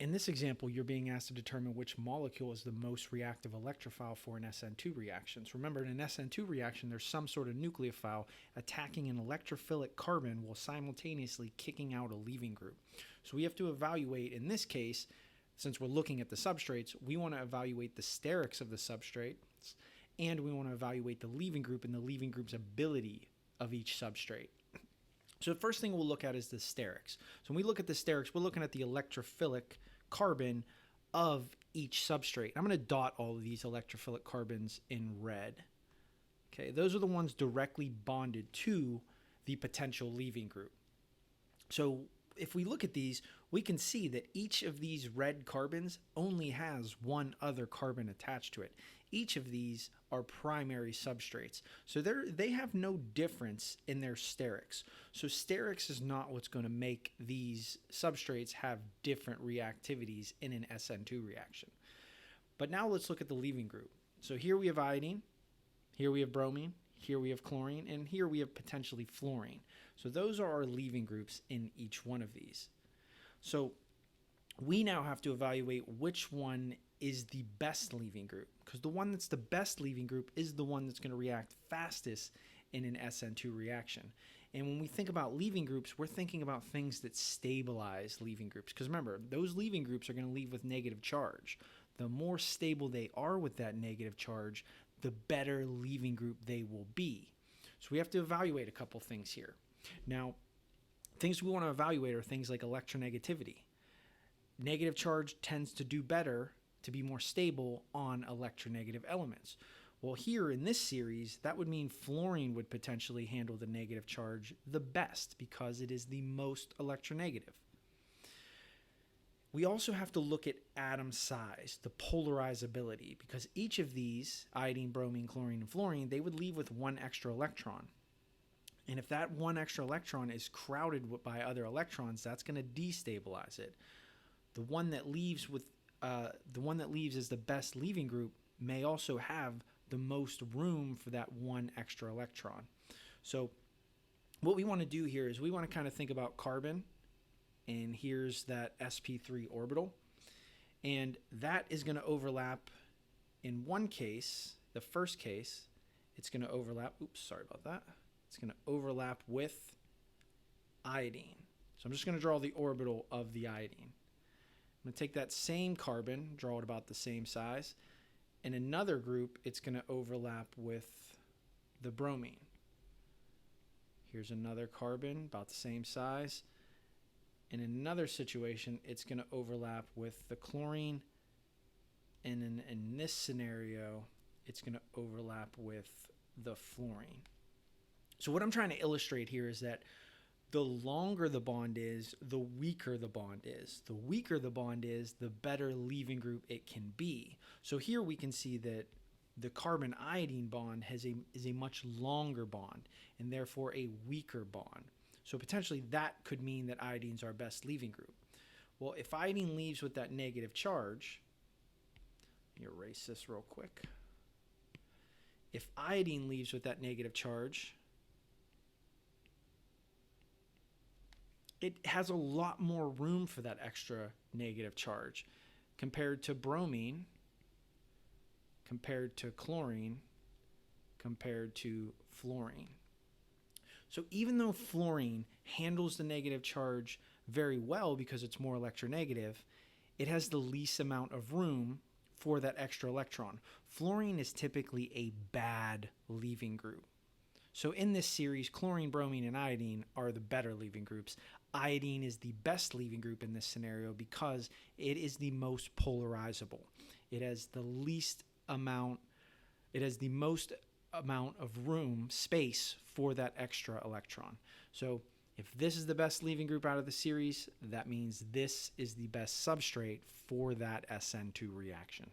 in this example, you're being asked to determine which molecule is the most reactive electrophile for an SN2 reaction. So remember, in an SN2 reaction, there's some sort of nucleophile attacking an electrophilic carbon while simultaneously kicking out a leaving group. So we have to evaluate, in this case, since we're looking at the substrates, we want to evaluate the sterics of the substrate, and we want to evaluate the leaving group and the leaving group's ability of each substrate. So the first thing we'll look at is the sterics. So when we look at the sterics, we're looking at the electrophilic carbon of each substrate. I'm going to dot all of these electrophilic carbons in red. Okay, those are the ones directly bonded to the potential leaving group. So if we look at these, we can see that each of these red carbons only has one other carbon attached to it. Each of these are primary substrates. So they have no difference in their sterics. So sterics is not what's going to make these substrates have different reactivities in an SN2 reaction. But now let's look at the leaving group. So here we have iodine, here we have bromine, here we have chlorine, and here we have potentially fluorine. So those are our leaving groups in each one of these. So we now have to evaluate which one is the best leaving group, because the one that's the best leaving group is the one that's going to react fastest in an SN2 reaction. And when we think about leaving groups, we're thinking about things that stabilize leaving groups, because remember, those leaving groups are going to leave with negative charge. The more stable they are with that negative charge, the better leaving group they will be. So we have to evaluate a couple things here. Now, things we want to evaluate are things like electronegativity. Negative charge tends to do better, to be more stable on electronegative elements. Well, here in this series, that would mean fluorine would potentially handle the negative charge the best because it is the most electronegative. We also have to look at atom size, the polarizability, because each of these, iodine, bromine, chlorine, and fluorine, they would leave with one extra electron. And if that one extra electron is crowded by other electrons, that's going to destabilize it. The one that leaves as the best leaving group may also have the most room for that one extra electron. So what we want to do here is we want to kind of think about carbon, and here's that sp3 orbital, and that is going to overlap in one case. The first case, it's going to overlap, it's going to overlap with iodine. So I'm just going to draw the orbital of the iodine. I'm going to take that same carbon, draw it about the same size. In another group, it's going to overlap with the bromine. Here's another carbon, about the same size. In another situation, it's going to overlap with the chlorine. And in this scenario, it's going to overlap with the fluorine. So what I'm trying to illustrate here is that the longer the bond is, the weaker the bond is. The weaker the bond is, the better leaving group it can be. So here we can see that the carbon-iodine bond is a much longer bond and therefore a weaker bond. So potentially that could mean that iodine's our best leaving group. Well, if iodine leaves with that negative charge, let me erase this real quick. If iodine leaves with that negative charge, it has a lot more room for that extra negative charge compared to bromine, compared to chlorine, compared to fluorine. So even though fluorine handles the negative charge very well because it's more electronegative, it has the least amount of room for that extra electron. Fluorine is typically a bad leaving group. So in this series, chlorine, bromine, and iodine are the better leaving groups. Iodine is the best leaving group in this scenario because it is the most polarizable. It has the most amount of room, space for that extra electron. So if this is the best leaving group out of the series, that means this is the best substrate for that SN2 reaction.